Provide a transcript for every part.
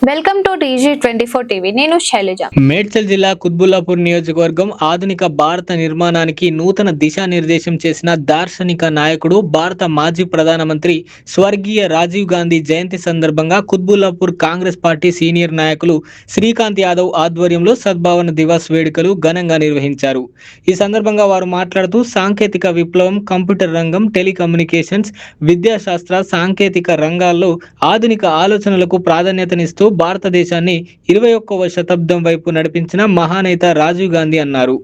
Welcome to TG24 TV. నేను శైలజ. మేడ్చల్ జిల్లా కుత్బుల్లాపూర్ నియోజకవర్గం ఆధునిక భారత నిర్మాణానికి నూతన దిశానిర్దేశం చేసిన దార్శనిక నాయకుడు, భారత మాజీ ప్రధానమంత్రి స్వర్గీయ రాజీవ్ గాంధీ జయంతి సందర్భంగా కుత్బుల్లాపూర్ కాంగ్రెస్ పార్టీ సీనియర్ నాయకులు శ్రీకాంత్ యాదవ్ ఆధ్వర్యంలో సద్భావన దివస్ వేడుకలు ఘనంగా నిర్వహించారు. ఈ సందర్భంగా వారు మాట్లాడుతూ సాంకేతిక విప్లవం, కంప్యూటర్ రంగం, టెలికమ్యూనికేషన్స్, విద్యాశాస్త్ర, సాంకేతిక రంగాల్లో ఆధునిక ఆలోచనలకు ప్రాధాన్యతనిస్తూ భారతదేశాన్ని 21వ శతాబ్దం వైపు నడిపించిన మహానేత రాజీవ్ గాంధీ అన్నారు.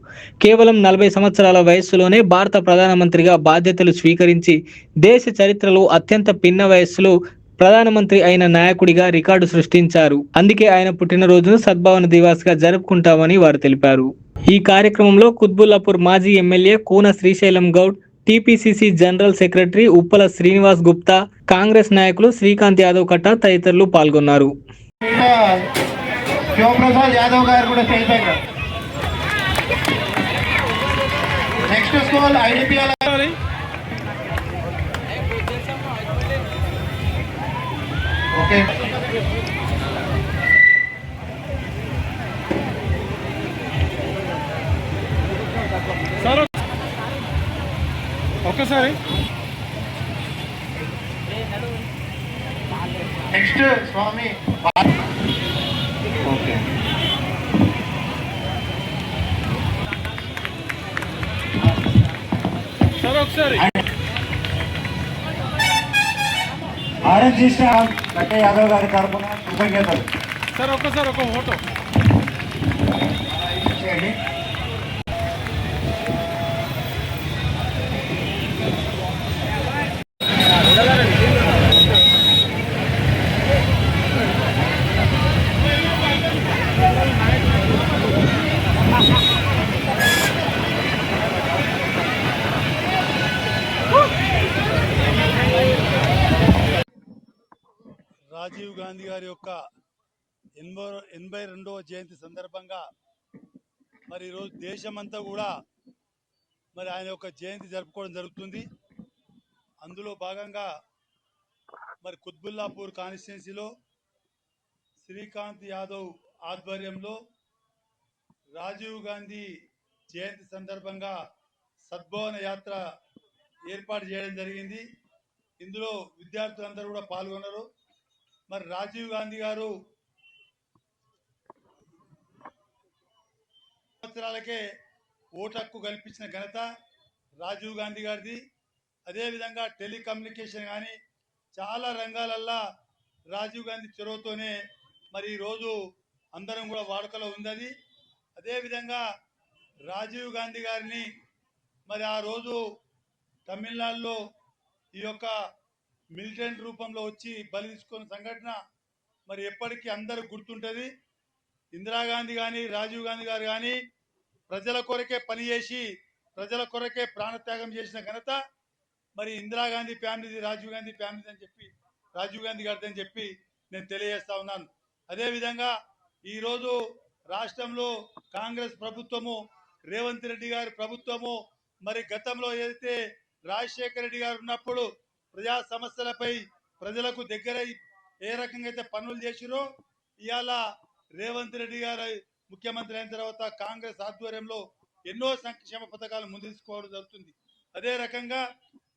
కేవలం 40 సంవత్సరాల వయస్సులోనే భారత ప్రధానమంత్రిగా బాధ్యతలు స్వీకరించి దేశ చరిత్రలో అత్యంత పిన్న వయస్సులో ప్రధానమంత్రి అయిన నాయకుడిగా రికార్డు సృష్టించారు. అందుకే ఆయన పుట్టినరోజును సద్భావన దివాస్ గా జరుపుకుంటామని వారు తెలిపారు. ఈ కార్యక్రమంలో కుత్బుల్లాపూర్ మాజీ MLA Koona Srisailam Goud, TPCC general secretary Uppala Srinivas Gupta, Congress నాయకులు శ్రీకాంత్ యాదవ్ కట్ట తదితరులు పాల్గొన్నారు. శివప్రసాద్ యాదవ్ గారు కూడా స్టేజ్ పైన. Next school IDPL okay. Sir ఒక్కసారి నెక్స్ట్ స్వామి ఓకే. సార్ ఒకసారి ఆర్ఎన్జీ స్టాఫ్ కట్టే యాదవ్ గారి తరఫున కృతజ్ఞతలు. సార్ ఒక్కసారి ఒక ఫోటో చేయండి. రాజీవ్ గాంధీ గారి యొక్క 82వ జయంతి సందర్భంగా మరి ఈరోజు దేశమంతా కూడా మరి ఆయన యొక్క జయంతి జరుపుకోవడం జరుగుతుంది. అందులో భాగంగా మరి కుత్బుల్లాపూర్ కాన్స్టిట్యున్సీలో శ్రీకాంత్ యాదవ్ ఆధ్వర్యంలో రాజీవ్ గాంధీ జయంతి సందర్భంగా సద్భావన యాత్ర ఏర్పాటు చేయడం జరిగింది. ఇందులో విద్యార్థులందరూ కూడా పాల్గొన్నారు. మరి రాజీవ్ గాంధీ గారు సంవత్సరాలకే ఓటు హక్కు కల్పించిన ఘనత రాజీవ్ గాంధీ గారిది. అదేవిధంగా టెలికమ్యూనికేషన్ కానీ చాలా రంగాలల్లో రాజీవ్ గాంధీ చొరవతోనే మరి ఈరోజు అందరం కూడా వాడుకలో ఉంది. అదేవిధంగా రాజీవ్ గాంధీ గారిని మరి ఆ రోజు తమిళనాడులో ఈ యొక్క మిలిటెంట్ రూపంలో వచ్చి బలి తీసుకున్న సంఘటన మరి ఎప్పటికీ అందరూ గుర్తుంటుంది. ఇందిరాగాంధీ కానీ రాజీవ్ గాంధీ గారు కానీ ప్రజల కొరకే పనిచేసి ప్రజల కొరకే ప్రాణత్యాగం చేసిన ఘనత మరి ఇందిరాగాంధీ ఫ్యామిలీది, రాజీవ్ గాంధీ ఫ్యామిలీ అని చెప్పి, రాజీవ్ గాంధీ గారిది అని చెప్పి నేను తెలియజేస్తా ఉన్నాను. అదేవిధంగా ఈరోజు రాష్ట్రంలో కాంగ్రెస్ ప్రభుత్వము, రేవంత్ రెడ్డి గారి ప్రభుత్వము మరి గతంలో ఏదైతే రాజశేఖర రెడ్డి గారు ఉన్నప్పుడు ప్రజా సమస్యలపై ప్రజలకు దగ్గరై ఏ రకంగా అయితే పనులు చేసిరో ఇవాళ రేవంత్ రెడ్డి గారు ముఖ్యమంత్రి అయిన తర్వాత కాంగ్రెస్ ఆధ్వర్యంలో ఎన్నో సంక్షేమ పథకాలు ముందు తీసుకోవడం జరుగుతుంది. అదే రకంగా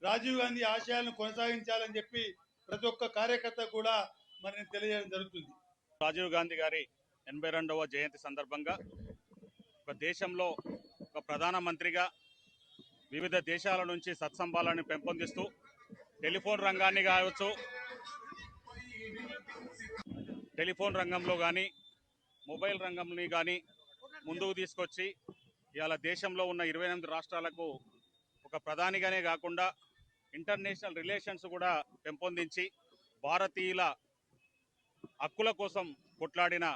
రాజీవ్ గాంధీ ఆశయాలను కొనసాగించాలని చెప్పి ప్రతి ఒక్క కార్యకర్త కూడా మరి నేను తెలియజేయడం జరుగుతుంది. రాజీవ్ గాంధీ గారి 82వ జయంతి సందర్భంగా ఒక దేశంలో ఒక ప్రధానమంత్రిగా వివిధ దేశాల నుంచి సత్సంబాలను పెంపొందిస్తూ టెలిఫోన్ రంగాన్ని కావచ్చు, టెలిఫోన్ రంగంలో కానీ మొబైల్ రంగంని కానీ ముందుకు తీసుకొచ్చి ఇవాళ దేశంలో ఉన్న 28 రాష్ట్రాలకు ఒక ప్రధానిగానే కాకుండా ఇంటర్నేషనల్ రిలేషన్స్ కూడా పెంపొందించి భారతీయుల హక్కుల కోసం కొట్లాడిన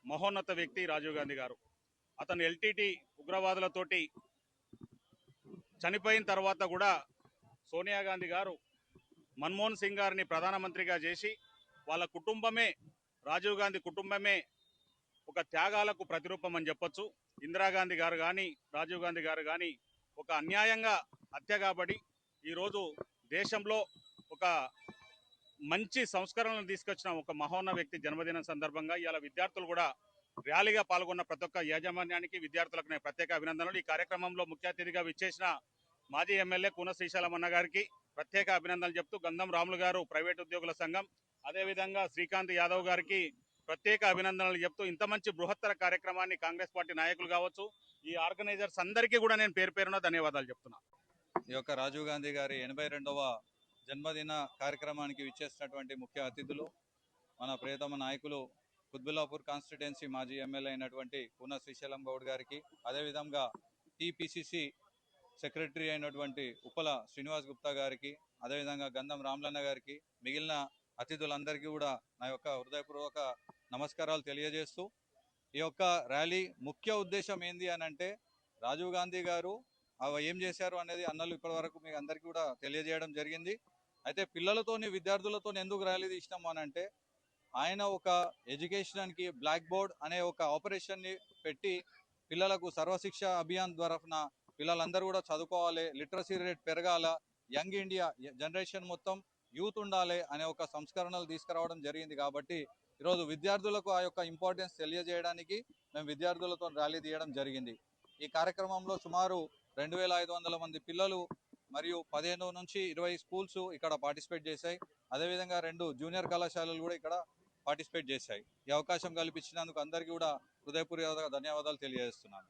మహోన్నత వ్యక్తి రాజీవ్ గాంధీ గారు. అతను ఎల్టీటీ ఉగ్రవాదులతోటి చనిపోయిన తర్వాత కూడా సోనియా గాంధీ గారు మన్మోహన్ సింగ్ గారిని ప్రధానమంత్రిగా చేసి వాళ్ళ కుటుంబమే, రాజీవ్ గాంధీ కుటుంబమే ఒక త్యాగాలకు ప్రతిరూపం అని చెప్పొచ్చు. ఇందిరాగాంధీ గారు కానీ రాజీవ్ గాంధీ గారు కానీ ఒక అన్యాయంగా హత్య కాబడి ఈరోజు దేశంలో ఒక మంచి సంస్కరణలు తీసుకొచ్చిన ఒక మహోన్నత వ్యక్తి జన్మదినం సందర్భంగా ఇవాళ విద్యార్థులు కూడా ర్యాలీగా పాల్గొన్న ప్రతి ఒక్క యాజమాన్యానికి విద్యార్థులకు నేను ప్రత్యేక అభినందనలు. ఈ కార్యక్రమంలో ముఖ్య అతిథిగా విచ్చేసిన మాజీ ఎమ్మెల్యే కూన శ్రీశైలమన్న గారికి ప్రత్యేక అభినందనలు చెప్తూ గంధం రాములు గారు ప్రైవేట్ ఉద్యోగుల సంఘం, అదేవిధంగా శ్రీకాంత్ యాదవ్ గారికి ప్రత్యేక అభినందనలు చెప్తూ ఇంత మంచి బృహత్తర కార్యక్రమాన్ని కాంగ్రెస్ పార్టీ నాయకులు కావచ్చు, ఈ ఆర్గనైజర్స్ అందరికీ కూడా నేను పేరు పేరున ధన్యవాదాలు చెప్తున్నా. ఈ యొక్క రాజీవ్ గాంధీ గారి 82వ జన్మదిన కార్యక్రమానికి విచ్చేసినటువంటి ముఖ్య అతిథులు మన ప్రియతమ నాయకులు కుత్బుల్లాపూర్ కాన్స్టిట్యుయెన్సీ మాజీ ఎమ్మెల్యే అయినటువంటి కూన శ్రీశైలం గౌడ్ గారికి, అదేవిధంగా టీపీసీసీ సెక్రటరీ అయినటువంటి ఉప్పల శ్రీనివాస్ గుప్తా గారికి, అదేవిధంగా గంధం రామలన్న గారికి, మిగిలిన అతిథులందరికీ కూడా నా యొక్క హృదయపూర్వక నమస్కారాలు తెలియజేస్తూ, ఈ యొక్క ర్యాలీ ముఖ్య ఉద్దేశం ఏంది అని అంటే రాజీవ్ గాంధీ గారు ఏం చేశారు అనేది అన్నలు ఇప్పటి వరకు మీకు అందరికీ కూడా తెలియజేయడం జరిగింది. అయితే పిల్లలతోని విద్యార్థులతో ఎందుకు ర్యాలీ తీసినాము అని అంటే ఆయన ఒక ఎడ్యుకేషన్కి బ్లాక్ బోర్డ్ అనే ఒక ఆపరేషన్ని పెట్టి పిల్లలకు సర్వశిక్ష అభియాన్ ద్వారా పిల్లలందరూ కూడా చదువుకోవాలి, లిటరసీ రేట్ పెరగాల, యంగ్ ఇండియా జనరేషన్ మొత్తం యూత్ ఉండాలి అనే ఒక సంస్కరణలు తీసుకురావడం జరిగింది. కాబట్టి ఈరోజు విద్యార్థులకు ఆ యొక్క ఇంపార్టెన్స్ తెలియజేయడానికి మేము విద్యార్థులతో ర్యాలీ తీయడం జరిగింది. ఈ కార్యక్రమంలో సుమారు 2500 మంది పిల్లలు మరియు 15 నుంచి 20 స్కూల్స్ ఇక్కడ పార్టిసిపేట్ చేశాయి. అదేవిధంగా 2 జూనియర్ కళాశాలలు కూడా ఇక్కడ పార్టిసిపేట్ చేశాయి. ఈ అవకాశం కల్పించినందుకు అందరికీ కూడా హృదయపూర్వక ధన్యవాదాలు తెలియజేస్తున్నాను.